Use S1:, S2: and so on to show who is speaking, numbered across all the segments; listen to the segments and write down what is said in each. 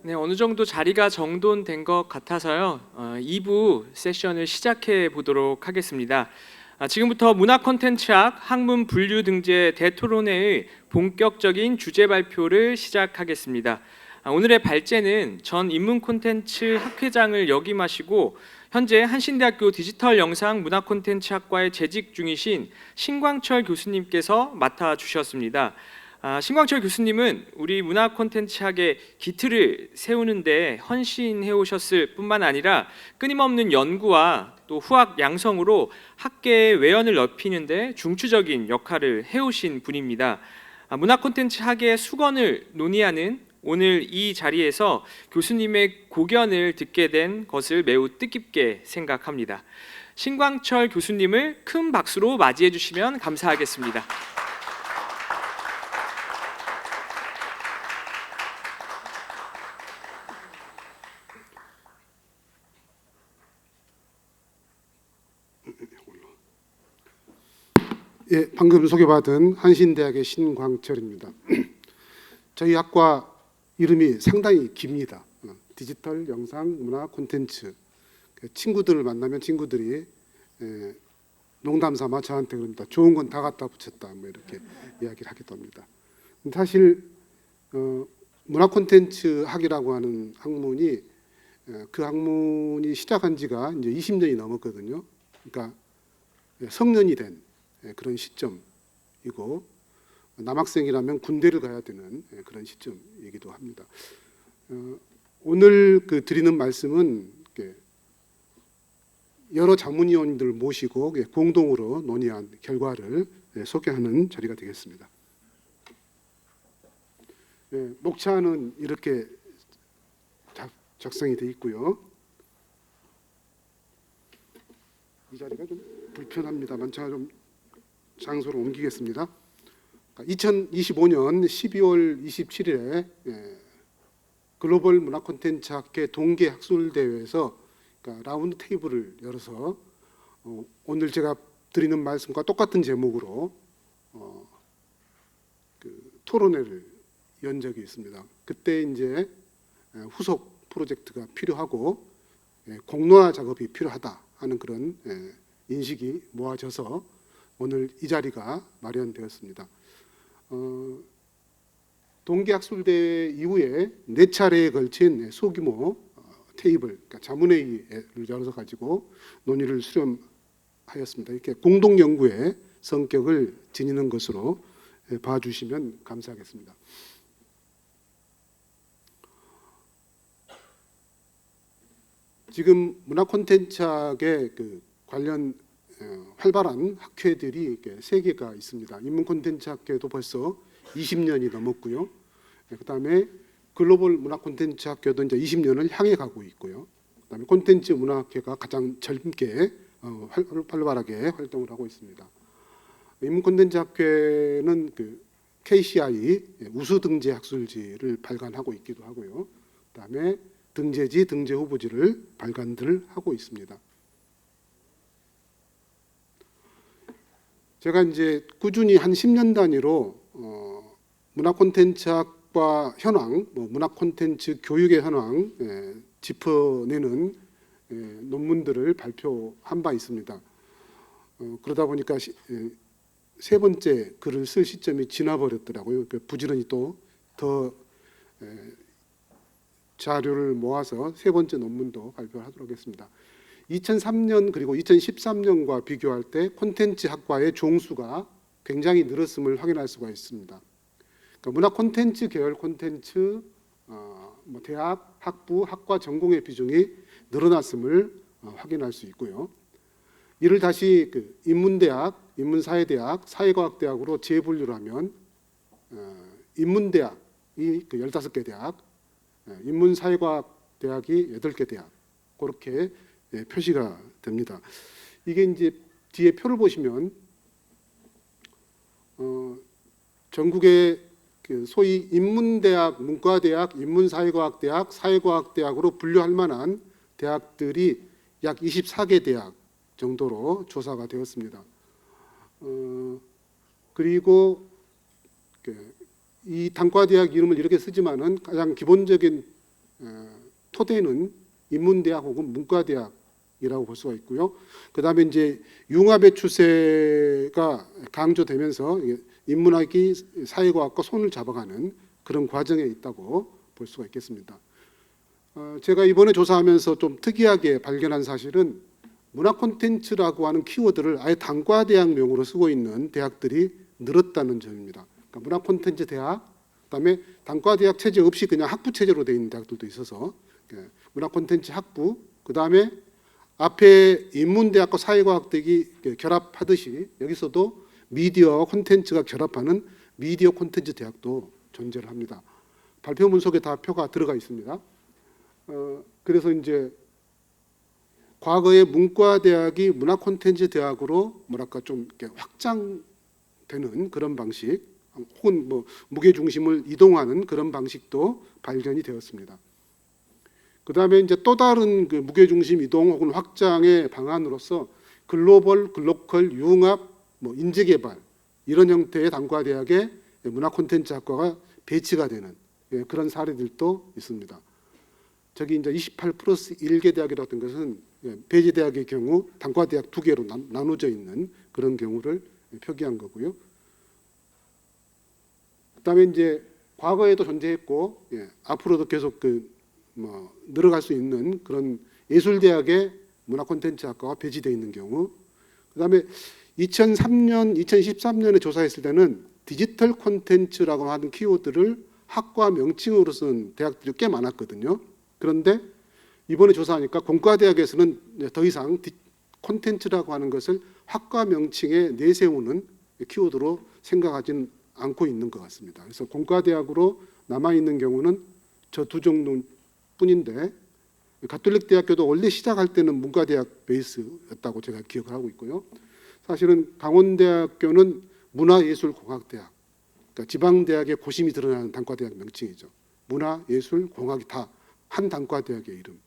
S1: 네, 어느 정도 자리가 정돈된 것 같아서요. 2부 세션을 시작해 보도록 하겠습니다. 지금부터 문화 콘텐츠학 학문 분류 등재 대토론회의 본격적인 주제 발표를 시작하겠습니다. 오늘의 발제는 전 인문 콘텐츠 학회장을 역임하시고 현재 한신대학교 디지털 영상 문화 콘텐츠 학과에 재직 중이신 신광철 교수님께서 맡아 주셨습니다. 신광철 교수님은 우리 문화 콘텐츠학의 기틀을 세우는데 헌신해 오셨을 뿐만 아니라 끊임없는 연구와 또 후학 양성으로 학계의 외연을 넓히는데 중추적인 역할을 해오신 분입니다. 문화 콘텐츠학의 수건을 논의하는 오늘 이 자리에서 교수님의 고견을 듣게 된 것을 매우 뜻깊게 생각합니다. 신광철 교수님을 큰 박수로 맞이해 주시면 감사하겠습니다.
S2: 예, 방금 소개받은 한신대학의 신광철입니다. 저희 학과 이름이 상당히 깁니다. 디지털 영상 문화 콘텐츠. 친구들을 만나면 친구들이 농담 삼아 저한테 그럽니다. 좋은 건 다 갖다 붙였다, 뭐 이렇게 이야기를 하기도 합니다. 사실 문화 콘텐츠 학이라고 하는 학문이 그 학문이 시작한 지가 이제 20년이 넘었거든요. 그러니까 성년이 된 그런 시점이고 남학생이라면 군대를 가야 되는 그런 시점이기도 합니다. 오늘 드리는 말씀은 여러 자문위원들 모시고 공동으로 논의한 결과를 소개하는 자리가 되겠습니다. 목차는 이렇게 작성이 되어 있고요. 이 자리가 좀 불편합니다만 제가 좀 장소로 옮기겠습니다. 2025년 12월 27일에 글로벌 문화 콘텐츠 학회 동계 학술 대회에서 라운드 테이블을 열어서 오늘 제가 드리는 말씀과 똑같은 제목으로 토론회를 연 적이 있습니다. 그때 이제 후속 프로젝트가 필요하고 공론화 작업이 필요하다 하는 그런 인식이 모아져서 오늘 이 자리가 마련되었습니다. 동계학술대회 이후에 4차례에 걸친 소규모 테이블, 그러니까 자문회의를 열어서 가지고 논의를 수렴하였습니다. 이렇게 공동 연구의 성격을 지니는 것으로 봐주시면 감사하겠습니다. 지금 문화 콘텐츠학의 관련 활발한 학회들이 3개가 있습니다. 인문 콘텐츠 학회도 벌써 20년이 넘었고요. 그다음에 글로벌 문화 콘텐츠 학회도 이제 20년을 향해 가고 있고요. 그다음에 콘텐츠 문화 학회가 가장 젊게 활발하게 활동을 하고 있습니다. 인문 콘텐츠 학회는 KCI 우수 등재 학술지를 발간하고 있기도 하고요. 그다음에 등재지, 등재 후보지를 발간들 하고 있습니다. 제가 이제 꾸준히 한 10년 단위로 문화 콘텐츠학과 현황, 문화 콘텐츠 교육의 현황 짚어내는 논문들을 발표한 바 있습니다. 그러다 보니까 3번째 글을 쓸 시점이 지나버렸더라고요. 부지런히 또 더 자료를 모아서 3번째 논문도 발표하도록 하겠습니다. 2003년 그리고 2013년과 비교할 때 콘텐츠 학과의 종수가 굉장히 늘었음을 확인할 수가 있습니다. 그러니까 문화 콘텐츠 계열 콘텐츠 대학, 학부, 학과 전공의 비중이 늘어났음을 확인할 수 있고요. 이를 다시 인문대학, 인문사회대학, 사회과학대학으로 재분류를 하면 인문대학이 15개 대학, 인문사회과학대학이 8개 대학 그렇게 표시가 됩니다. 이게 이제 뒤에 표를 보시면 전국의 소위 인문대학, 문과대학, 인문사회과학대학, 사회과학대학으로 분류할 만한 대학들이 약 24개 대학 정도로 조사가 되었습니다. 그리고 이 단과대학 이름을 이렇게 쓰지만은 가장 기본적인 토대는 인문대학 혹은 문과대학이라고 볼 수가 있고요. 그다음에 이제 융합의 추세가 강조되면서 인문학이 사회과학과 손을 잡아가는 그런 과정에 있다고 볼 수가 있겠습니다. 제가 이번에 조사하면서 좀 특이하게 발견한 사실은 문화 콘텐츠라고 하는 키워드를 아예 단과대학명으로 쓰고 있는 대학들이 늘었다는 점입니다. 그러니까 문화 콘텐츠 대학, 그다음에 단과대학 체제 없이 그냥 학부 체제로 되어 있는 대학들도 있어서 문화 콘텐츠 학부, 그다음에 앞에 인문대학과 사회과학대학이 결합하듯이 여기서도 미디어 콘텐츠가 결합하는 미디어 콘텐츠 대학도 존재를 합니다. 발표문 속에 다 표가 들어가 있습니다. 그래서 이제 과거의 문과대학이 문화 콘텐츠 대학으로 뭐랄까 좀 이렇게 확장되는 그런 방식, 혹은 뭐 무게 중심을 이동하는 그런 방식도 발견이 되었습니다. 그다음에 이제 또 다른 그 무게 중심 이동 혹은 확장의 방안으로서 글로벌, 글로컬, 융합, 뭐 인재개발 이런 형태의 단과대학의 문화 콘텐츠 학과가 배치가 되는 그런 사례들도 있습니다. 저기 이제 28 플러스 1개 대학이라고 된 것은 배제대학의 경우 단과대학 2개로 나눠져 있는 그런 경우를 표기한 거고요. 그다음에 이제 과거에도 존재했고 앞으로도 계속 늘어갈 수 있는 그런 예술대학의 문화 콘텐츠 학과가 배치되어 있는 경우, 그다음에 2003년, 2013년에 조사했을 때는 디지털 콘텐츠라고 하는 키워드를 학과 명칭으로 쓴 대학들이 꽤 많았거든요. 그런데 이번에 조사하니까 공과대학에서는 더 이상 콘텐츠라고 하는 것을 학과 명칭에 내세우는 키워드로 생각하지는 않고 있는 것 같습니다. 그래서 공과대학으로 남아있는 경우는 저 두 종류뿐인데, 가톨릭 대학교도 원래 시작할 때는 문과대학 베이스였다고 제가 기억을 하고 있고요. 사실은 강원대학교는 문화예술공학대학, 그러니까 지방대학의 고심이 드러나는 단과대학 명칭이죠. 문화예술공학이 다 한 단과대학의 이름.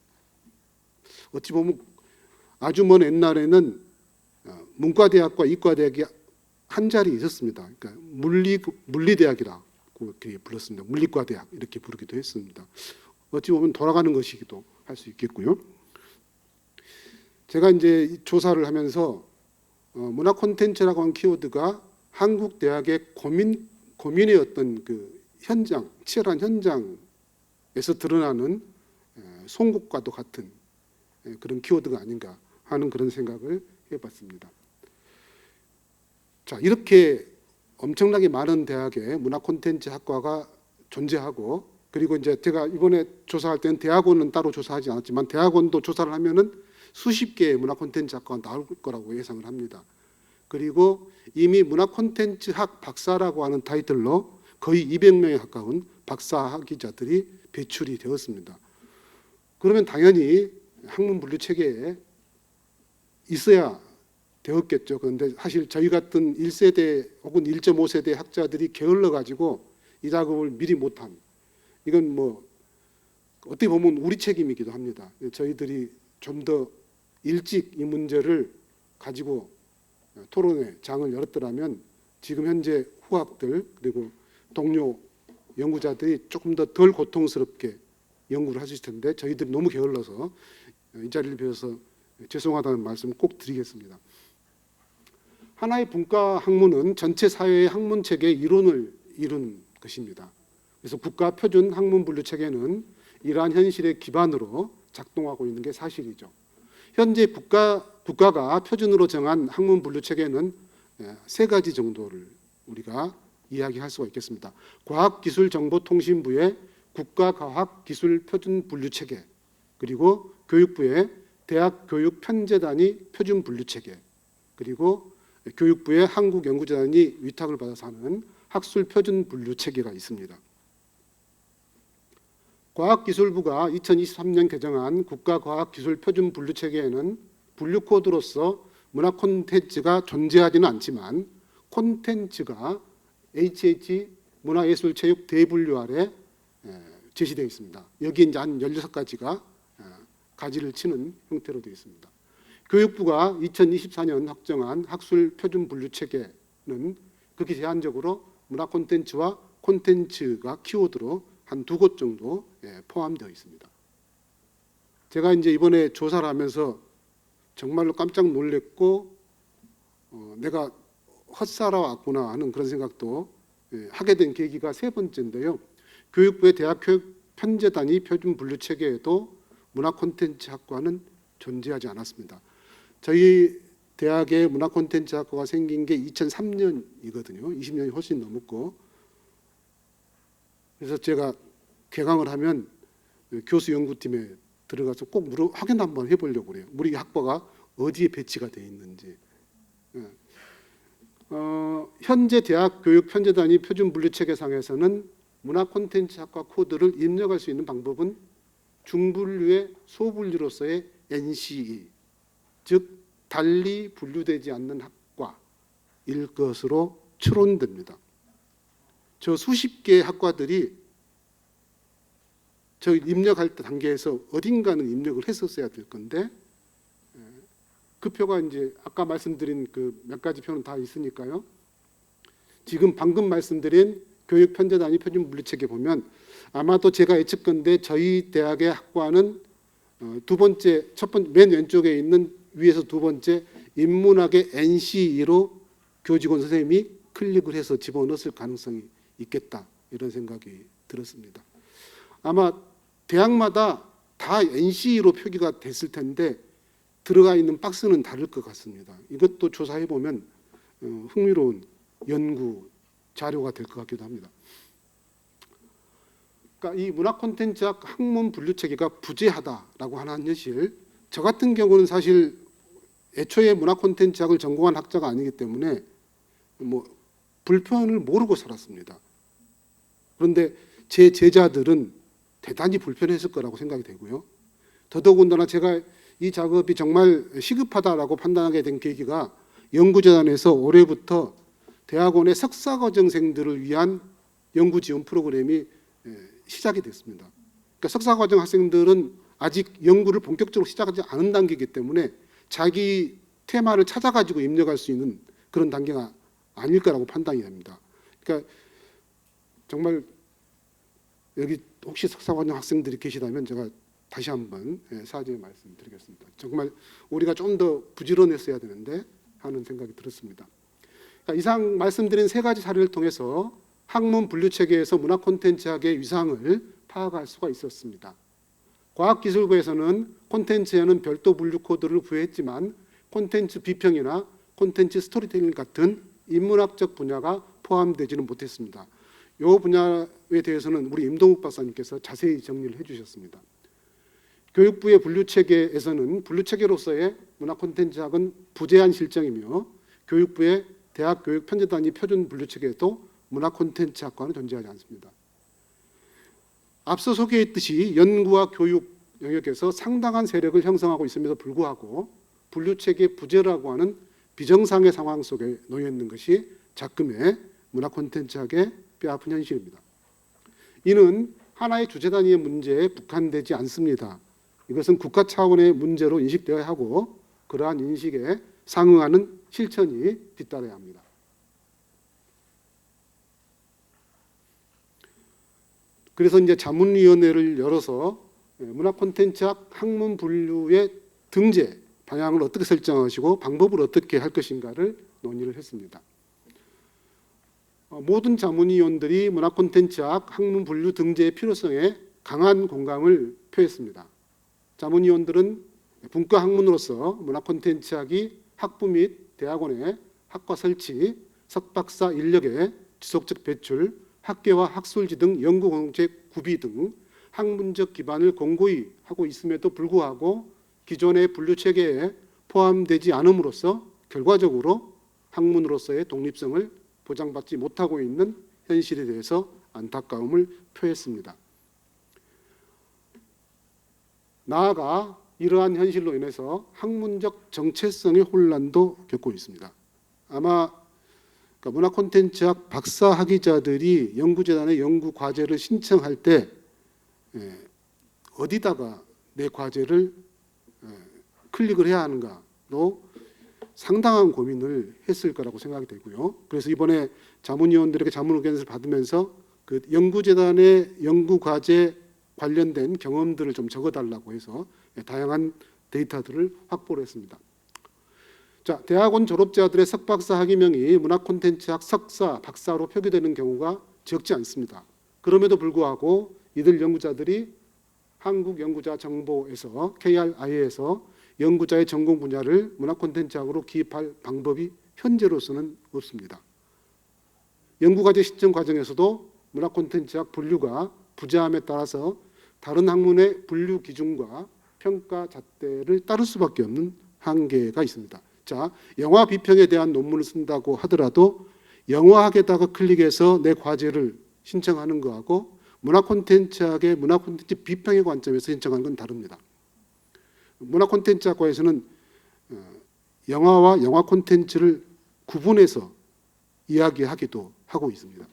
S2: 어찌 보면 아주 먼 옛날에는 문과대학과 이과대학이 한 자리에 있었습니다. 그러니까 물리대학이라고 이렇게 불렀습니다. 물리과대학 이렇게 부르기도 했습니다. 어찌 보면 돌아가는 것이기도 할 수 있겠고요. 제가 이제 조사를 하면서 문화 콘텐츠라고 하는 키워드가 한국 대학의 고민의 어떤 그 현장, 치열한 현장에서 드러나는 송곳과도 같은 그런 키워드가 아닌가 하는 그런 생각을 해봤습니다. 자, 이렇게 엄청나게 많은 대학의 문화 콘텐츠 학과가 존재하고, 그리고 이제 제가 이번에 조사할 때는 대학원은 따로 조사하지 않았지만 대학원도 조사를 하면은 수십 개의 문화 콘텐츠 학과가 나올 거라고 예상을 합니다. 그리고 이미 문화 콘텐츠 학 박사라고 하는 타이틀로 거의 200명에 가까운 박사 학위자들이 배출이 되었습니다. 그러면 당연히 학문 분류 체계에 있어야 되었겠죠. 그런데 사실 저희 같은 1세대 혹은 1.5세대 학자들이 게을러 가지고 이 작업을 미리 못한, 이건 뭐 어떻게 보면 우리 책임이기도 합니다. 저희들이 좀 더 일찍 이 문제를 가지고 토론회 장을 열었더라면 지금 현재 후학들 그리고 동료 연구자들이 조금 더 덜 고통스럽게 연구를 할 수 있을 텐데 저희들이 너무 게을러서 이 자리를 빌어서 죄송하다는 말씀 꼭 드리겠습니다. 하나의 분과 학문은 전체 사회의 학문 체계의 이론을 이룬 것입니다. 그래서 국가 표준 학문 분류 체계는 이러한 현실의 기반으로 작동하고 있는 게 사실이죠. 현재 국가가 표준으로 정한 학문 분류 체계는 세 가지 정도를 우리가 이야기할 수가 있겠습니다. 과학기술정보통신부의 국가과학기술표준 분류 체계, 그리고 교육부의 대학교육편제단위 표준 분류 체계, 그리고 교육부의 한국연구재단이 위탁을 받아서 하는 학술표준 분류 체계가 있습니다. 과학기술부가 2023년 개정한 국가과학기술표준 분류 체계에는 분류 코드로서 문화 콘텐츠가 존재하지는 않지만 콘텐츠가 HH 문화예술체육 대분류 아래 제시되어 있습니다. 여기에 이제 한 16가지가 가지를 치는 형태로 되어 있습니다. 교육부가 2024년 확정한 학술 표준 분류 체계는 그렇게 제한적으로 문화 콘텐츠와 콘텐츠가 키워드로 한 2곳 정도 포함되어 있습니다. 제가 이제 이번에 조사를 하면서 정말로 깜짝 놀랐고 내가 헛살아 왔구나 하는 그런 생각도 하게 된 계기가 3번째인데요. 교육부의 대학교육 편제단위 표준 분류 체계에도 문화 콘텐츠 학과는 존재하지 않았습니다. 저희 대학의 문화 콘텐츠 학과가 생긴 게 2003년이거든요. 20년이 훨씬 넘었고, 그래서 제가 개강을 하면 교수 연구팀에 들어가서 꼭 확인 한번 해보려고 그래요. 우리 학과가 어디에 배치가 돼 있는지. 현재 대학 교육 편제단위 표준 분류 체계상에서는 문화 콘텐츠 학과 코드를 입력할 수 있는 방법은 중분류의 소분류로서의 NCE, 즉 달리 분류되지 않는 학과일 것으로 추론됩니다. 저 수십 개의 학과들이 저 입력할 때 단계에서 어딘가는 입력을 했었어야 될 건데, 그 표가 이제 아까 말씀드린 그 몇 가지 표는 다 있으니까요. 지금 방금 말씀드린 교육 편제단위 표준 분류 체계 보면 아마도 제가 예측건데 저희 대학의 학과는 두 번째, 맨 왼쪽에 있는 위에서 두 번째 인문학의 NCE로 교직원 선생님이 클릭을 해서 집어넣었을 가능성이 있겠다, 이런 생각이 들었습니다. 아마 대학마다 다 NCE로 표기가 됐을 텐데 들어가 있는 박스는 다를 것 같습니다. 이것도 조사해 보면 흥미로운 연구 자료가 될 것 같기도 합니다. 그러니까 이 문화 콘텐츠학 학문 분류 체계가 부재하다라고 하는 현실, 저 같은 경우는 사실 애초에 문화 콘텐츠학을 전공한 학자가 아니기 때문에 뭐 불편을 모르고 살았습니다. 그런데 제 제자들은 대단히 불편했을 거라고 생각이 되고요. 더더군다나 제가 이 작업이 정말 시급하다라고 판단하게 된 계기가 연구재단에서 올해부터 대학원의 석사과정생들을 위한 연구지원 프로그램이 시작이 됐습니다. 그러니까 석사과정 학생들은 아직 연구를 본격적으로 시작하지 않은 단계이기 때문에 자기 테마를 찾아가지고 입력할 수 있는 그런 단계가 아닐 거라고 판단이 됩니다. 그러니까 정말 여기 혹시 석사과정 학생들이 계시다면 제가 다시 한번 사죄의 말씀드리겠습니다. 정말 우리가 좀 더 부지런했어야 되는데 하는 생각이 들었습니다. 그러니까 이상 말씀드린 3가지 사례를 통해서 학문 분류 체계에서 문화 콘텐츠학의 위상을 파악할 수가 있었습니다. 과학기술부에서는 콘텐츠에는 별도 분류 코드를 부여했지만 콘텐츠 비평이나 콘텐츠 스토리텔링 같은 인문학적 분야가 포함되지는 못했습니다. 이 분야에 대해서는 우리 임동욱 박사님께서 자세히 정리를 해주셨습니다. 교육부의 분류체계에서는 분류체계로서의 문화 콘텐츠학은 부재한 실정이며 교육부의 대학 교육 편제단위 표준 분류체계에도 문화 콘텐츠학과는 존재하지 않습니다. 앞서 소개했듯이 연구와 교육 영역에서 상당한 세력을 형성하고 있음에도 불구하고 분류체계 부재라고 하는 비정상의 상황 속에 놓여 있는 것이 작금의 문화 콘텐츠학의 뼈아픈 현실입니다. 이는 하나의 주제 단위의 문제에 국한되지 않습니다. 이것은 국가 차원의 문제로 인식되어야 하고 그러한 인식에 상응하는 실천이 뒤따라야 합니다. 그래서 이제 자문위원회를 열어서 문화 콘텐츠학 학문 분류의 등재 방향을 어떻게 설정하시고 방법을 어떻게 할 것인가를 논의를 했습니다. 모든 자문위원들이 문화 콘텐츠학 학문 분류 등재의 필요성에 강한 공감을 표했습니다. 자문위원들은 분과 학문으로서 문화 콘텐츠학이 학부 및 대학원의 학과 설치, 석박사 인력의 지속적 배출, 학계와 학술지 등 연구 공동체 구비 등 학문적 기반을 공고히 하고 있음에도 불구하고 기존의 분류 체계에 포함되지 않음으로써 결과적으로 학문으로서의 독립성을 보장받지 못하고 있는 현실에 대해서 안타까움을 표했습니다. 나아가 이러한 현실로 인해서 학문적 정체성의 혼란도 겪고 있습니다. 아마 문화 콘텐츠학 박사 학위자들이 연구재단의 연구 과제를 신청할 때 어디다가 내 과제를 클릭을 해야 하는가로 상당한 고민을 했을 거라고 생각이 되고요. 그래서 이번에 자문위원들에게 자문 의견을 받으면서 그 연구재단의 연구과제 관련된 경험들을 좀 적어달라고 해서 다양한 데이터들을 확보를 했습니다. 자, 대학원 졸업자들의 석박사 학위명이 문화콘텐츠학 석사, 박사로 표기되는 경우가 적지 않습니다. 그럼에도 불구하고 이들 연구자들이 한국연구자정보에서 KRI에서 연구자의 전공 분야를 문화콘텐츠학으로 기입할 방법이 현재로서는 없습니다. 연구과제 신청 과정에서도 문화콘텐츠학 분류가 부재함에 따라서 다른 학문의 분류 기준과 평가 잣대를 따를 수밖에 없는 한계가 있습니다. 자, 영화 비평에 대한 논문을 쓴다고 하더라도 영화학에다가 클릭해서 내 과제를 신청하는 거하고 문화콘텐츠학의 문화콘텐츠 비평의 관점에서 신청하는 건 다릅니다. 문화콘텐츠학과에서는 영화와 영화 콘텐츠를 구분해서 이야기하기도 하고 있습니다.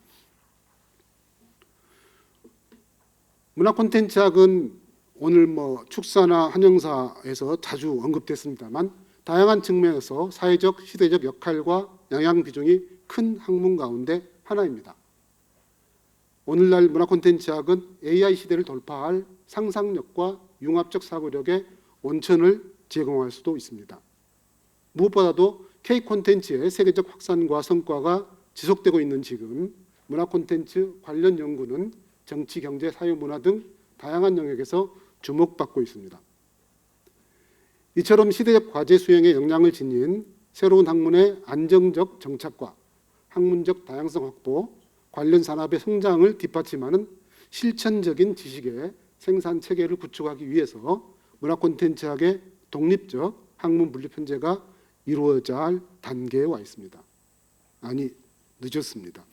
S2: 문화콘텐츠학은 오늘 축사나 한영사에서 자주 언급됐습니다만 다양한 측면에서 사회적, 시대적 역할과 영향 비중이 큰 학문 가운데 하나입니다. 오늘날 문화콘텐츠학은 AI 시대를 돌파할 상상력과 융합적 사고력의 원천을 제공할 수도 있습니다. 무엇보다도 K콘텐츠의 세계적 확산과 성과가 지속되고 있는 지금 문화콘텐츠 관련 연구는 정치, 경제, 사회, 문화 등 다양한 영역에서 주목받고 있습니다. 이처럼 시대적 과제 수행에 역량을 지닌 새로운 학문의 안정적 정착과 학문적 다양성 확보, 관련 산업의 성장을 뒷받침하는 실천적인 지식의 생산 체계를 구축하기 위해서 문화콘텐츠학의 독립적 학문 분류 편제가 이루어져야 할 단계에 와 있습니다. 아니, 늦었습니다.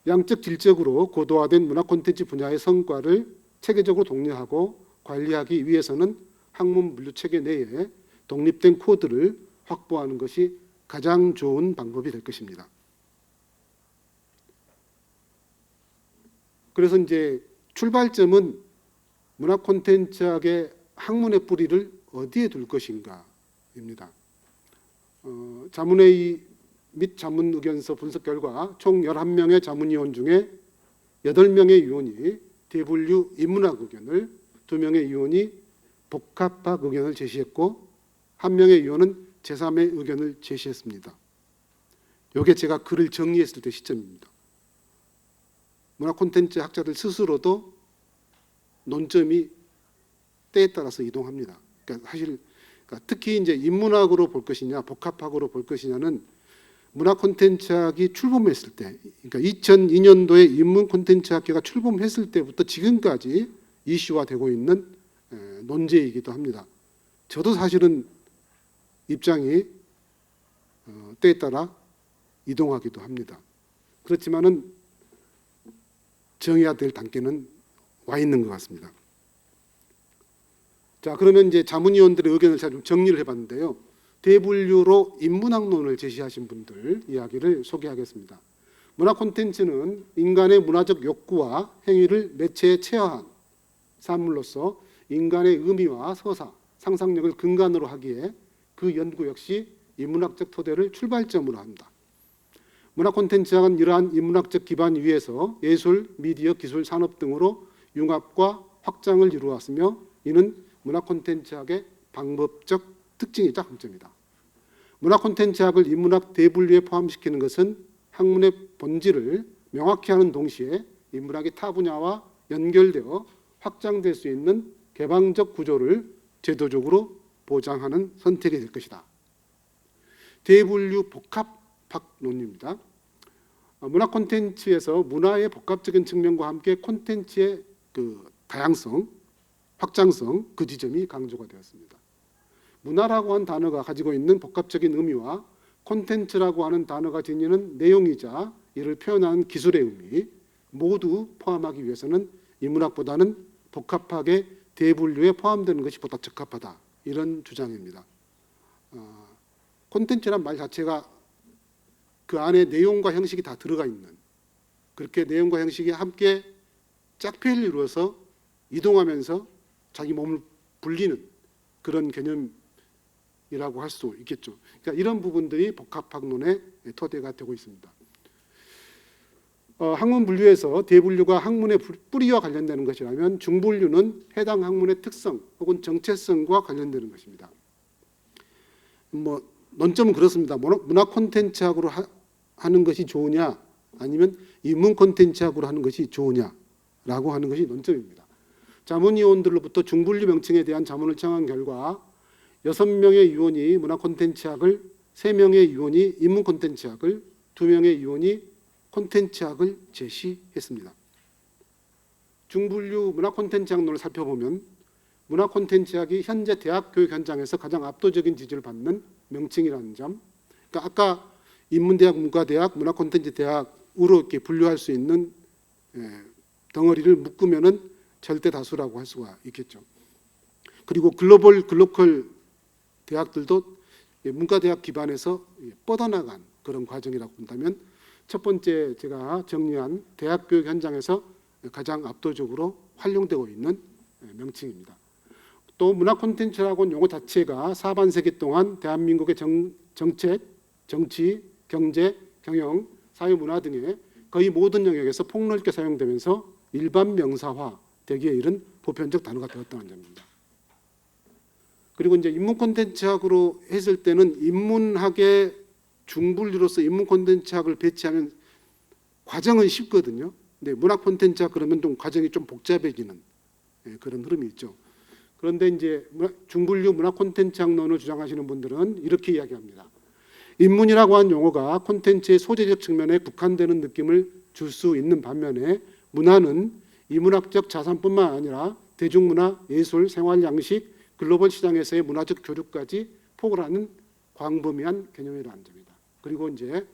S2: 양적 질적으로 고도화된 문화콘텐츠 분야의 성과를 체계적으로 독려하고 관리하기 위해서는 학문 분류 체계 내에 독립된 코드를 확보하는 것이 가장 좋은 방법이 될 것입니다. 그래서 이제 출발점은 문화콘텐츠학의 학문의 뿌리를 어디에 둘 것인가입니다. 자문회의 및 자문의견서 분석 결과 총 11명의 자문위원 중에 8명의 위원이 대분류 인문학 의견을, 2명의 위원이 복합학 의견을 제시했고 1명의 위원은 제3의 의견을 제시했습니다. 이게 제가 글을 정리했을 때 시점입니다. 문화콘텐츠 학자들 스스로도 논점이 때에 따라서 이동합니다. 그러니까 사실 특히 이제 인문학으로 볼 것이냐, 복합학으로 볼 것이냐는 문화콘텐츠학이 출범했을 때, 그러니까 2002년도에 인문콘텐츠학회가 출범했을 때부터 지금까지 이슈화되고 있는 논제이기도 합니다. 저도 사실은 입장이 때에 따라 이동하기도 합니다. 그렇지만은 정해야 될 단계는 와 있는 것 같습니다. 자, 그러면 이제 자문위원들의 의견을 제가 좀 정리를 해봤는데요. 대분류로 인문학론을 제시하신 분들 이야기를 소개하겠습니다. 문화 콘텐츠는 인간의 문화적 욕구와 행위를 매체에 체화한 산물로서 인간의 의미와 서사, 상상력을 근간으로 하기에 그 연구 역시 인문학적 토대를 출발점으로 한다. 문화 콘텐츠학은 이러한 인문학적 기반 위에서 예술, 미디어, 기술, 산업 등으로 융합과 확장을 이루었으며 이는 문화 콘텐츠학의 방법적 특징이자 강점이다. 문화 콘텐츠학을 인문학 대분류에 포함시키는 것은 학문의 본질을 명확히 하는 동시에 인문학의 타 분야와 연결되어 확장될 수 있는 개방적 구조를 제도적으로 보장하는 선택이 될 것이다. 대분류 복합학론입니다. 문화 콘텐츠에서 문화의 복합적인 측면과 함께 콘텐츠의 그 다양성, 확장성, 그 지점이 강조가 되었습니다. 문화라고 한 단어가 가지고 있는 복합적인 의미와 콘텐츠라고 하는 단어가 지니는 내용이자 이를 표현하는 기술의 의미 모두 포함하기 위해서는 인문학보다는 복합학의 대분류에 포함되는 것이 보다 적합하다. 이런 주장입니다. 콘텐츠란 말 자체가 그 안에 내용과 형식이 다 들어가 있는, 그렇게 내용과 형식이 함께 짝패를 이루어서 이동하면서 자기 몸을 불리는 그런 개념이 이라고 할 수 있겠죠. 그러니까 이런 부분들이 복합학론의 토대가 되고 있습니다. 학문 분류에서 대분류가 학문의 뿌리와 관련되는 것이라면 중분류는 해당 학문의 특성 혹은 정체성과 관련되는 것입니다. 뭐 논점은 그렇습니다. 문화 콘텐츠학으로 하는 것이 좋으냐 아니면 인문 콘텐츠학으로 하는 것이 좋으냐라고 하는 것이 논점입니다. 자문위원들로부터 중분류 명칭에 대한 자문을 청한 결과 6명의 위원이 문화 콘텐츠학을, 3명의 위원이 인문 콘텐츠학을, 2명의 위원이 콘텐츠학을 제시했습니다. 중분류 문화 콘텐츠학론을 살펴보면 문화 콘텐츠학이 현재 대학 교육 현장에서 가장 압도적인 지지를 받는 명칭이라는 점, 그러니까 아까 인문대학, 문과대학, 문화 콘텐츠 대학으로 이렇게 분류할 수 있는 덩어리를 묶으면은 절대 다수라고 할 수가 있겠죠. 그리고 글로컬 대학들도 문과대학 기반에서 뻗어나간 그런 과정이라고 본다면 첫 번째 제가 정리한 대학 교육 현장에서 가장 압도적으로 활용되고 있는 명칭입니다. 또 문화 콘텐츠라고는 용어 자체가 사반세기 동안 대한민국의 정책, 정치, 경제, 경영, 사회문화 등의 거의 모든 영역에서 폭넓게 사용되면서 일반 명사화 되기에 이른 보편적 단어가 되었다는 점입니다. 그리고 이제 인문 콘텐츠학으로 했을 때는 인문학의 중분류로서 인문 콘텐츠학을 배치하면 과정은 쉽거든요. 근데 문화 콘텐츠학 그러면 좀 과정이 좀 복잡해지는 그런 흐름이 있죠. 그런데 이제 중분류 문화 콘텐츠학론을 주장하시는 분들은 이렇게 이야기합니다. 인문이라고 하는 용어가 콘텐츠의 소재적 측면에 국한되는 느낌을 줄 수 있는 반면에 문화는 이문학적 자산뿐만 아니라 대중문화, 예술, 생활 양식, 글로벌 시장에서의 문화적 교류까지 포괄하는 광범위한 개념이라는 점입니다. 그리고 이제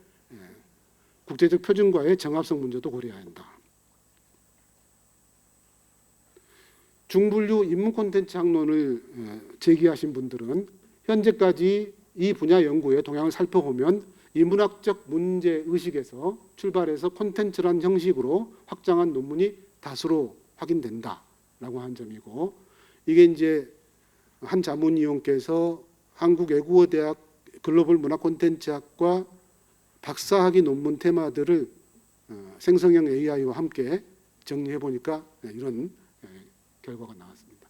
S2: 국제적 표준과의 정합성 문제도 고려해야 한다. 중분류 인문 콘텐츠 학론을 제기하신 분들은 현재까지 이 분야 연구의 동향을 살펴보면 인문학적 문제 의식에서 출발해서 콘텐츠란 형식으로 확장한 논문이 다수로 확인된다라고 한 점이고, 이게 이제 한 자문위원께서 한국외국어대학 글로벌 문화 콘텐츠학과 박사학위 논문 테마들을 생성형 AI와 함께 정리해 보니까 이런 결과가 나왔습니다.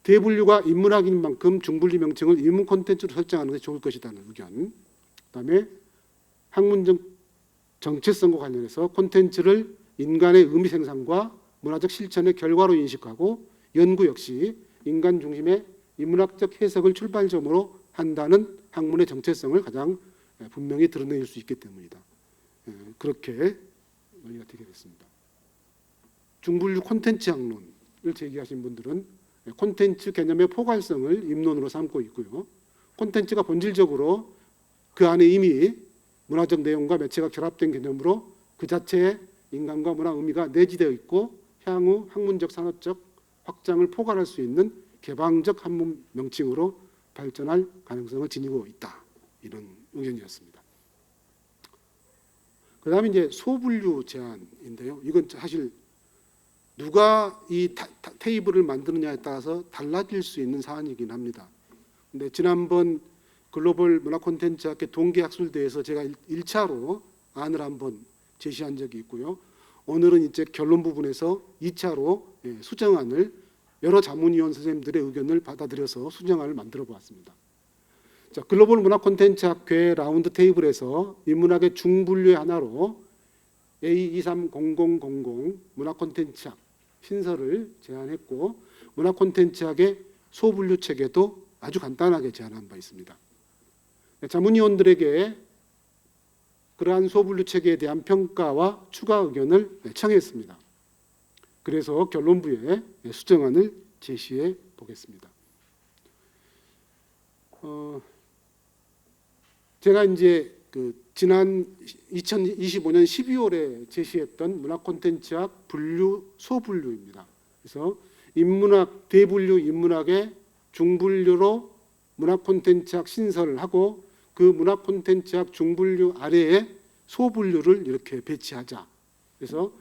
S2: 대분류가 인문학인 만큼 중분류 명칭을 인문 콘텐츠로 설정하는 것이 좋을 것이라는 의견. 그다음에 학문적 정체성과 관련해서 콘텐츠를 인간의 의미 생산과 문화적 실천의 결과로 인식하고 연구 역시 인간 중심의 인문학적 해석을 출발점으로 한다는 학문의 정체성을 가장 분명히 드러낼 수 있기 때문이다. 그렇게 논의가 되게 됐습니다. 중분류 콘텐츠 학론을 제기하신 분들은 콘텐츠 개념의 포괄성을 입론으로 삼고 있고요. 콘텐츠가 본질적으로 그 안에 이미 문화적 내용과 매체가 결합된 개념으로 그 자체에 인간과 문화 의미가 내재되어 있고 향후 학문적 산업적 확장을 포괄할 수 있는 개방적 학문 명칭으로 발전할 가능성을 지니고 있다. 이런 의견이었습니다. 그다음에 이제 소분류 제한인데요. 이건 사실 누가 이 테이블을 만드느냐에 따라서 달라질 수 있는 사안이긴 합니다. 근데 지난번 글로벌 문화 콘텐츠학회 동계학술대회에서 제가 1차로 안을 한번 제시한 적이 있고요. 오늘은 이제 결론 부분에서 2차로 수정안을 여러 자문위원 선생님들의 의견을 받아들여서 수정안을 만들어 보았습니다. 자, 글로벌 문화 콘텐츠학회 라운드 테이블에서 인문학의 중분류의 하나로 A23000 문화 콘텐츠학 신설을 제안했고, 문화 콘텐츠학의 소분류 체계도 아주 간단하게 제안한 바 있습니다. 자문위원들에게 그러한 소분류 체계에 대한 평가와 추가 의견을 청했습니다. 그래서 결론부에 수정안을 제시해 보겠습니다. 제가 이제 지난 2025년 12월에 제시했던 문화 콘텐츠학 분류 소분류입니다. 그래서 인문학 대분류 인문학의 중분류로 문화 콘텐츠학 신설을 하고 그 문화 콘텐츠학 중분류 아래에 소분류를 이렇게 배치하자. 그래서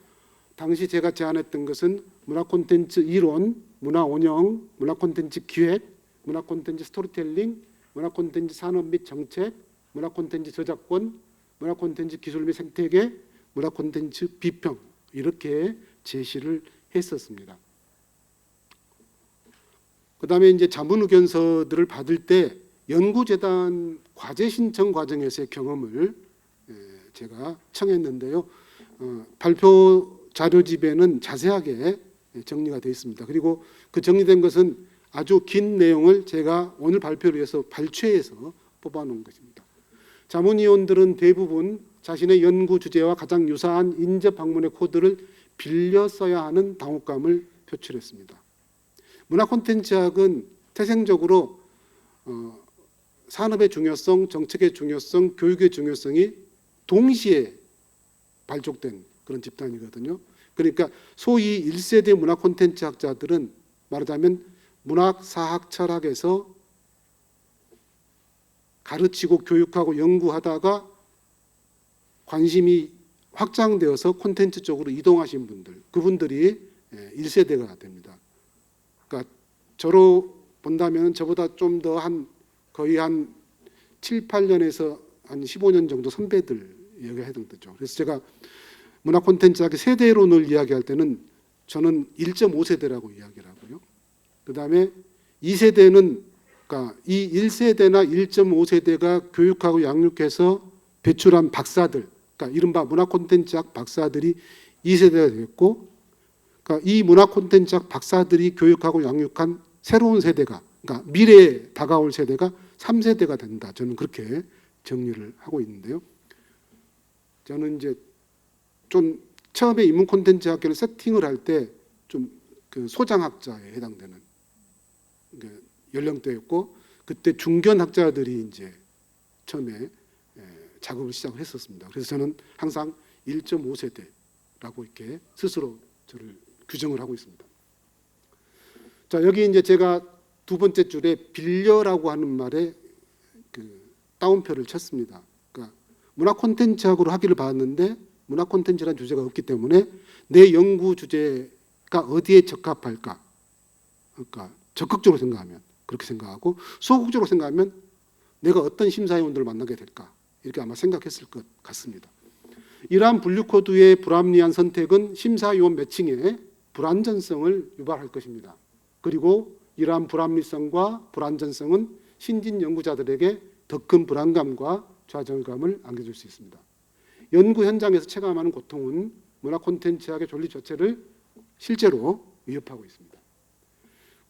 S2: 당시 제가 제안했던 것은 문화 콘텐츠 이론, 문화 운영, 문화 콘텐츠 기획, 문화 콘텐츠 스토리텔링, 문화 콘텐츠 산업 및 정책, 문화 콘텐츠 저작권, 문화 콘텐츠 기술 및 생태계, 문화 콘텐츠 비평 이렇게 제시를 했었습니다. 그다음에 이제 자문 의견서들을 받을 때 연구재단 과제 신청 과정에서의 경험을 제가 청했는데요. 발표 자료집에는 자세하게 정리가 되어 있습니다. 그리고 그 정리된 것은 아주 긴 내용을 제가 오늘 발표를 위해서 발췌해서 뽑아놓은 것입니다. 자문위원들은 대부분 자신의 연구 주제와 가장 유사한 인접 학문의 코드를 빌려 써야 하는 당혹감을 표출했습니다. 문화 콘텐츠학은 태생적으로 산업의 중요성, 정책의 중요성, 교육의 중요성이 동시에 발족된 그런 집단이거든요. 그러니까 소위 1세대 문화 콘텐츠 학자들은 말하자면 문학, 사학, 철학에서 가르치고 교육하고 연구하다가 관심이 확장되어서 콘텐츠 쪽으로 이동하신 분들, 그분들이 1세대가 됩니다. 그러니까 저로 본다면 저보다 좀 더 거의 한 7, 8년에서 한 15년 정도 선배들 얘기가 해당되죠. 그래서 제가 문화 콘텐츠학의 세대론을 이야기할 때는 저는 1.5세대라고 이야기를 하고요. 그다음에 2세대는 그러니까 이 1세대나 1.5세대가 교육하고 양육해서 배출한 박사들, 그러니까 이른바 문화 콘텐츠학 박사들이 2세대가 되겠고, 그러니까 이 문화 콘텐츠학 박사들이 교육하고 양육한 새로운 세대가, 그러니까 미래에 다가올 세대가 3세대가 된다. 저는 그렇게 정리를 하고 있는데요. 저는 이제 좀 처음에 인문 콘텐츠 학교를 세팅을 할 때 좀 그 소장학자에 해당되는 그 연령대였고, 그때 중견 학자들이 이제 처음에 작업을 시작을 했었습니다. 그래서 저는 항상 1.5세대라고 이렇게 스스로 저를 규정을 하고 있습니다. 자, 여기 이제 제가 두 번째 줄에 빌려라고 하는 말에 그 따옴표를 쳤습니다. 그러니까 문화 콘텐츠학으로 학위를 받았는데 문화 콘텐츠라는 주제가 없기 때문에 내 연구 주제가 어디에 적합할까? 그러니까 적극적으로 생각하면 그렇게 생각하고, 소극적으로 생각하면 내가 어떤 심사위원들을 만나게 될까? 이렇게 아마 생각했을 것 같습니다. 이러한 분류 코드의 불합리한 선택은 심사위원 매칭에 불안전성을 유발할 것입니다. 그리고 이러한 불합리성과 불안전성은 신진 연구자들에게 더 큰 불안감과 좌절감을 안겨줄 수 있습니다. 연구 현장에서 체감하는 고통은 문화 콘텐츠학의 존립 자체를 실제로 위협하고 있습니다.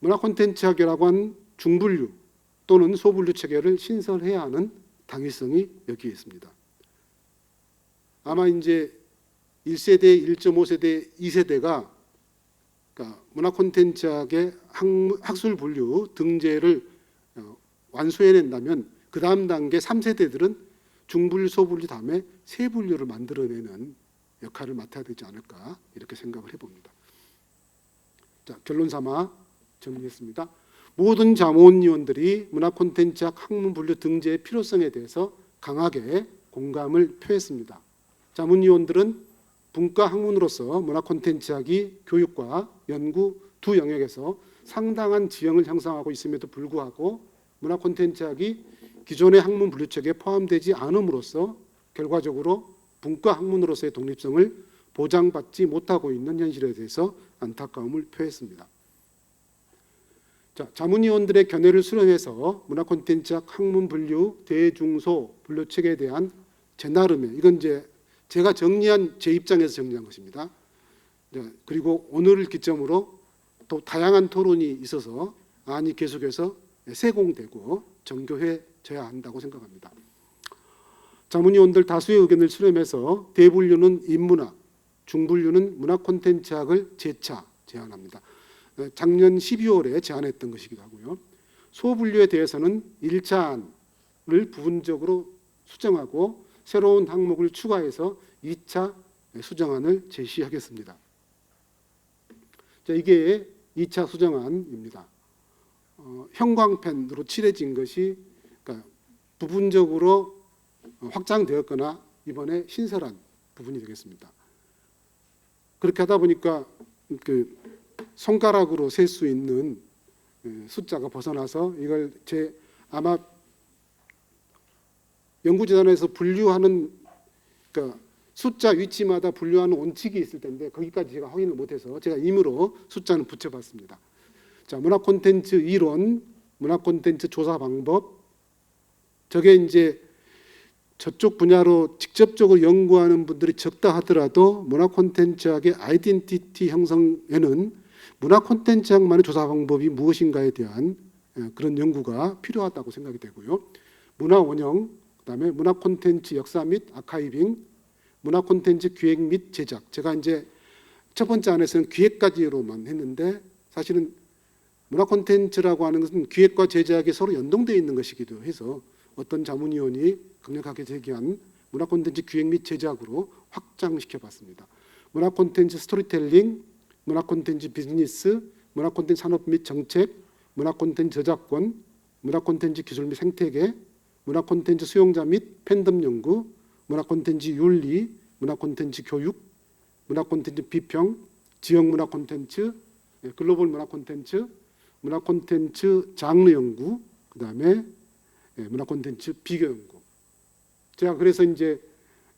S2: 문화 콘텐츠학이라고 하는 중분류 또는 소분류 체계를 신설해야 하는 당위성이 여기에 있습니다. 아마 이제 1세대, 1.5세대, 2세대가 그러니까 문화 콘텐츠학의 학술 분류 등재를 완수해낸다면 그 다음 단계 3세대들은 중분류, 소분류 다음에 세분류를 만들어내는 역할을 맡아야 되지 않을까 이렇게 생각을 해봅니다. 자, 결론 삼아 정리했습니다. 모든 자문위원들이 문화 콘텐츠학 학문 분류 등재의 필요성에 대해서 강하게 공감을 표했습니다. 자문위원들은 분과 학문으로서 문화 콘텐츠학이 교육과 연구 두 영역에서 상당한 지형을 형성하고 있음에도 불구하고 문화 콘텐츠학이 기존의 학문 분류책에 포함되지 않음으로써 결과적으로 분과 학문으로서의 독립성을 보장받지 못하고 있는 현실에 대해서 안타까움을 표했습니다. 자, 자문위원들의 견해를 수렴해서 문화 콘텐츠학 학문 분류 대중소 분류책에 대한 제 나름의, 이건 이제 제가 정리한 제 입장에서 정리한 것입니다. 그리고 오늘을 기점으로 또 다양한 토론이 있어서 안이 계속해서 세공되고 정교해져야 한다고 생각합니다. 자문위원들 다수의 의견을 수렴해서 대분류는 인문학, 중분류는 문화 콘텐츠학을 재차 제안합니다. 작년 12월에 제안했던 것이기도 하고요. 소분류에 대해서는 1차안을 부분적으로 수정하고 새로운 항목을 추가해서 2차 수정안을 제시하겠습니다. 자, 이게 2차 수정안입니다. 형광펜으로 칠해진 것이 그러니까 부분적으로 확장되었거나 이번에 신설한 부분이 되겠습니다. 그렇게 하다 보니까 그 손가락으로 셀 수 있는 숫자가 벗어나서 이걸 아마 연구재단에서 분류하는 그러니까 숫자 위치마다 분류하는 원칙이 있을 텐데 거기까지 제가 확인을 못해서 제가 임의로 숫자는 붙여봤습니다. 자, 문화 콘텐츠 이론, 문화 콘텐츠 조사 방법. 저게 이제 저쪽 분야로 직접적으로 연구하는 분들이 적다 하더라도 문화 콘텐츠학의 아이덴티티 형성에는 문화 콘텐츠학만의 조사 방법이 무엇인가에 대한 그런 연구가 필요하다고 생각이 되고요. 문화 원형, 그다음에 문화 콘텐츠 역사 및 아카이빙, 문화 콘텐츠 기획 및 제작. 제가 이제 첫 번째 안에서는 기획까지로만 했는데 사실은 문화 콘텐츠라고 하는 것은 기획과 제작이 서로 연동되어 있는 것이기도 해서 어떤 자문위원이 강력하게 제기한 문화 콘텐츠 기획 및 제작으로 확장시켜 봤습니다. 문화 콘텐츠 스토리텔링, 문화 콘텐츠 비즈니스, 문화 콘텐츠 산업 및 정책, 문화 콘텐츠 저작권, 문화 콘텐츠 기술 및 생태계, 문화 콘텐츠 수용자 및 팬덤 연구, 문화 콘텐츠 윤리, 문화 콘텐츠 교육, 문화 콘텐츠 비평, 지역 문화 콘텐츠, 글로벌 문화 콘텐츠, 문화 콘텐츠 장르 연구, 그다음에 문화 콘텐츠 비교 연구. 제가 그래서 이제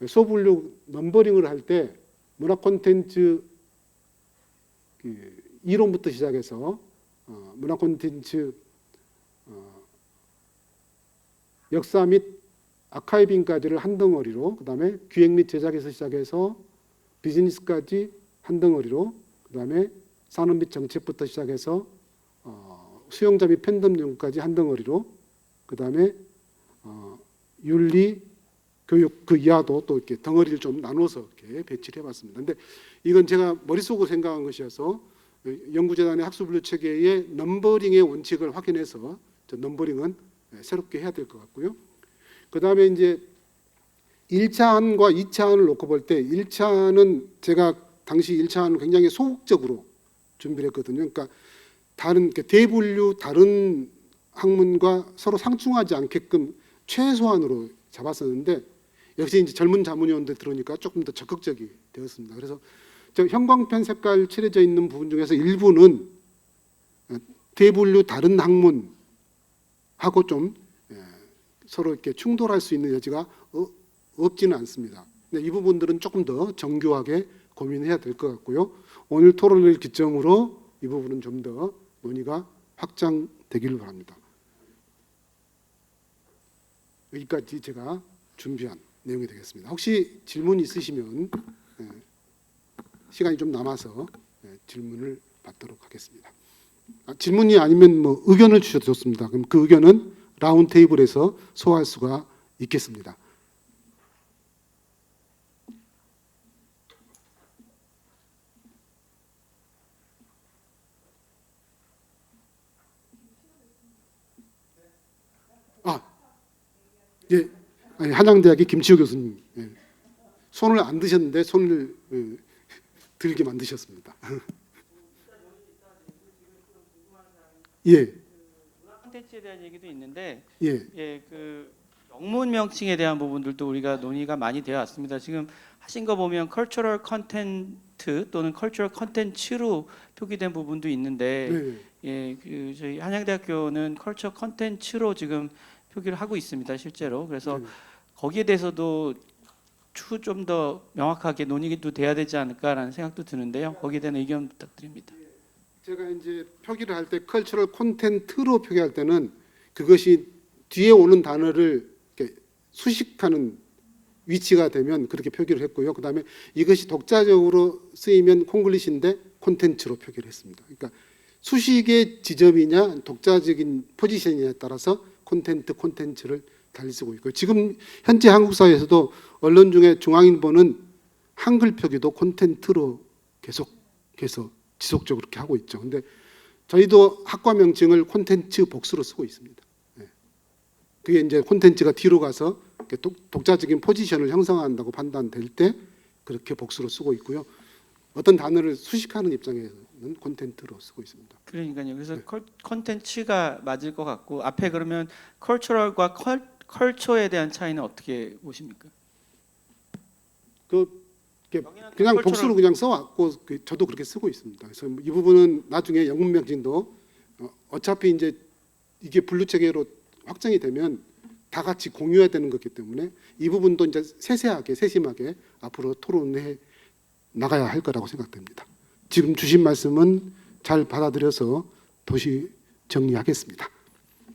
S2: 소분류 넘버링을 할 때 문화 콘텐츠 이론부터 시작해서 문화 콘텐츠 역사 및 아카이빙까지를 한 덩어리로, 그다음에 기획 및 제작에서 시작해서 비즈니스까지 한 덩어리로, 그다음에 산업 및 정책부터 시작해서 수용자 및 팬덤 연구까지 한 덩어리로, 그다음에 윤리, 교육 그 이하도 또 이렇게 덩어리를 좀 나눠서 이렇게 배치를 해봤습니다. 근데 이건 제가 머릿속으로 생각한 것이어서 연구재단의 학술분류 체계의 넘버링의 원칙을 확인해서 저 넘버링은 새롭게 해야 될 것 같고요. 그다음에 이제 1차안과 2차안을 놓고 볼 때 1차안은 제가 당시 1차안을 굉장히 소극적으로 준비를 했거든요. 그러니까 다른 대분류 다른 학문과 서로 상충하지 않게끔 최소한으로 잡았었는데 역시 이제 젊은 자문위원들 들어오니까 조금 더 적극적이 되었습니다. 그래서 저 형광펜 색깔 칠해져 있는 부분 중에서 일부는 대분류 다른 학문하고 좀 서로 이렇게 충돌할 수 있는 여지가 없지는 않습니다. 근데 이 부분들은 조금 더 정교하게 고민해야 될 것 같고요. 오늘 토론을 기점으로 이 부분은 좀 더 논의가 확장되기를 바랍니다. 여기까지 제가 준비한 내용이 되겠습니다. 혹시 질문 있으시면 시간이 좀 남아서 질문을 받도록 하겠습니다. 질문이 아니면 뭐 의견을 주셔도 좋습니다. 그럼 그 의견은 라운드 테이블에서 소화할 수가 있겠습니다. 예, 한양대학의 김치호 교수님 손을 안 드셨는데 손을 들게 만드셨습니다. 예,
S3: 콘텐츠에 대한 얘기도 있는데
S2: 예,
S3: 그 영문 명칭에 대한 부분들도 우리가 논의가 많이 되어 왔습니다. 지금 하신 거 보면 컬처럴 컨텐트 또는 컬처럴 컨텐츠로 표기된 부분도 있는데
S2: 네.
S3: 그 저희 한양대학교는 컬처 컨텐츠로 지금 표기를 하고 있습니다, 실제로. 그래서
S2: 네.
S3: 거기에 대해서도 좀 더 명확하게 논의도 돼야 되지 않을까라는 생각도 드는데요. 거기에 대한 의견 부탁드립니다.
S2: 제가 이제 표기를 할 때 컬처럴 콘텐트로 표기할 때는 그것이 뒤에 오는 단어를 이렇게 수식하는 위치가 되면 그렇게 표기를 했고요. 그다음에 이것이 독자적으로 쓰이면 콩글리시인데 콘텐츠로 표기를 했습니다. 그러니까 수식의 지점이냐 독자적인 포지션이냐에 따라서 콘텐츠를 달리 쓰고 있고요. 지금 현재 한국 사회에서도 언론 중에 중앙일보는 한글 표기도 콘텐츠로 계속해서 지속적으로 그렇게 하고 있죠. 근데 저희도 학과 명칭을 콘텐츠 복수로 쓰고 있습니다. 그게 이제 콘텐츠가 뒤로 가서 독자적인 포지션을 형성한다고 판단될 때 그렇게 복수로 쓰고 있고요. 어떤 단어를 수식하는 입장에서는 콘텐츠로 쓰고 있습니다.
S3: 그러니까요. 그래서 콘텐츠가 맞을 것 같고 앞에 그러면 컬처럴과 컬처에 대한 차이는 어떻게 보십니까?
S2: 그냥 복수로 그냥 써왔고 저도 그렇게 쓰고 있습니다. 그래서 이 부분은 나중에 영문 명칭도 어차피 이제 이게 분류 체계로 확정이 되면 다 같이 공유해야 되는 거기 때문에 이 부분도 이제 세세하게 세심하게 앞으로 토론해 나가야 할 거라고 생각됩니다. 지금 주신 말씀은 잘 받아들여서 도시 정리하겠습니다.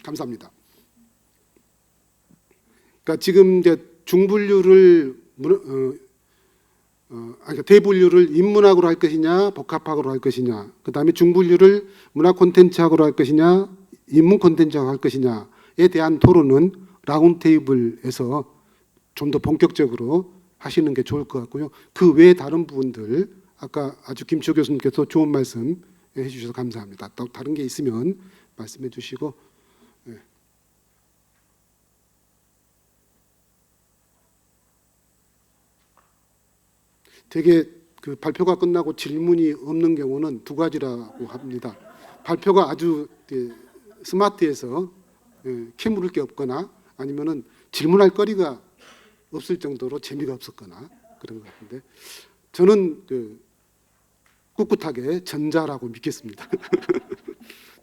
S2: 감사합니다. 그러니까 지금 이제 중분류를 그러니까 대분류를 인문학으로 할 것이냐 복합학으로 할 것이냐, 그다음에 중분류를 문화 콘텐츠학으로 할 것이냐 인문 콘텐츠학으로 할 것이냐에 대한 토론은 라운드 테이블에서 좀 더 본격적으로 하시는 게 좋을 것 같고요. 그 외에 다른 부분들 아까 아주 김초 교수님께서 좋은 말씀 해주셔서 감사합니다. 또 다른 게 있으면 말씀해 주시고. 예. 되게 그 발표가 끝나고 질문이 없는 경우는 두 가지라고 합니다. 발표가 아주 스마트해서 캐물을 게 없거나 아니면은 질문할 거리가 없을 정도로 재미가 없었거나 그런 것 같은데 저는 꿋꿋하게 전자라고 믿겠습니다.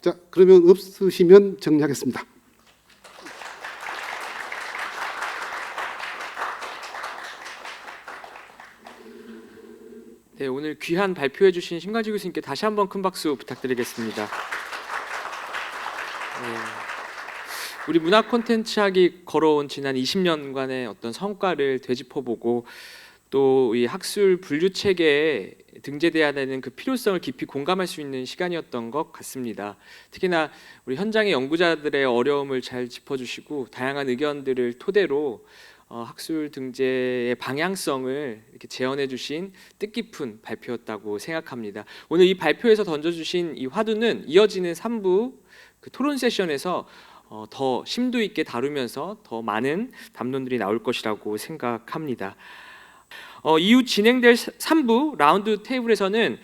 S2: 자, 그러면 없으시면 정리하겠습니다.
S1: 네, 오늘 귀한 발표해 주신 신관지 교수님께 다시 한번 큰 박수 부탁드리겠습니다. 네, 우리 문화 콘텐츠학이 걸어온 지난 20년간의 어떤 성과를 되짚어보고 또 이 학술 분류 체계에 등재돼야 되는 그 필요성을 깊이 공감할 수 있는 시간이었던 것 같습니다. 특히나 우리 현장의 연구자들의 어려움을 잘 짚어주시고 다양한 의견들을 토대로 학술 등재의 방향성을 이렇게 제언해 주신 뜻깊은 발표였다고 생각합니다. 오늘 이 발표에서 던져주신 이 화두는 이어지는 3부 그 토론 세션에서 더 심도 있게 다루면서 더 많은 담론들이 나올 것이라고 생각합니다. 이후 진행될 3부 라운드 테이블에서는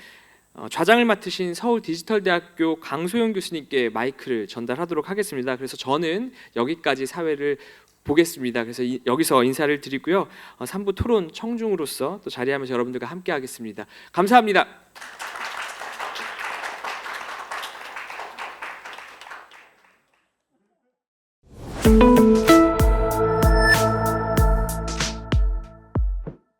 S1: 좌장을 맡으신 서울디지털대학교 강소영 교수님께 마이크를 전달하도록 하겠습니다. 그래서 저는 여기까지 사회를 보겠습니다. 그래서 여기서 인사를 드리고요. 3부 토론 청중으로서 또 자리하면서 여러분들과 함께 하겠습니다. 감사합니다.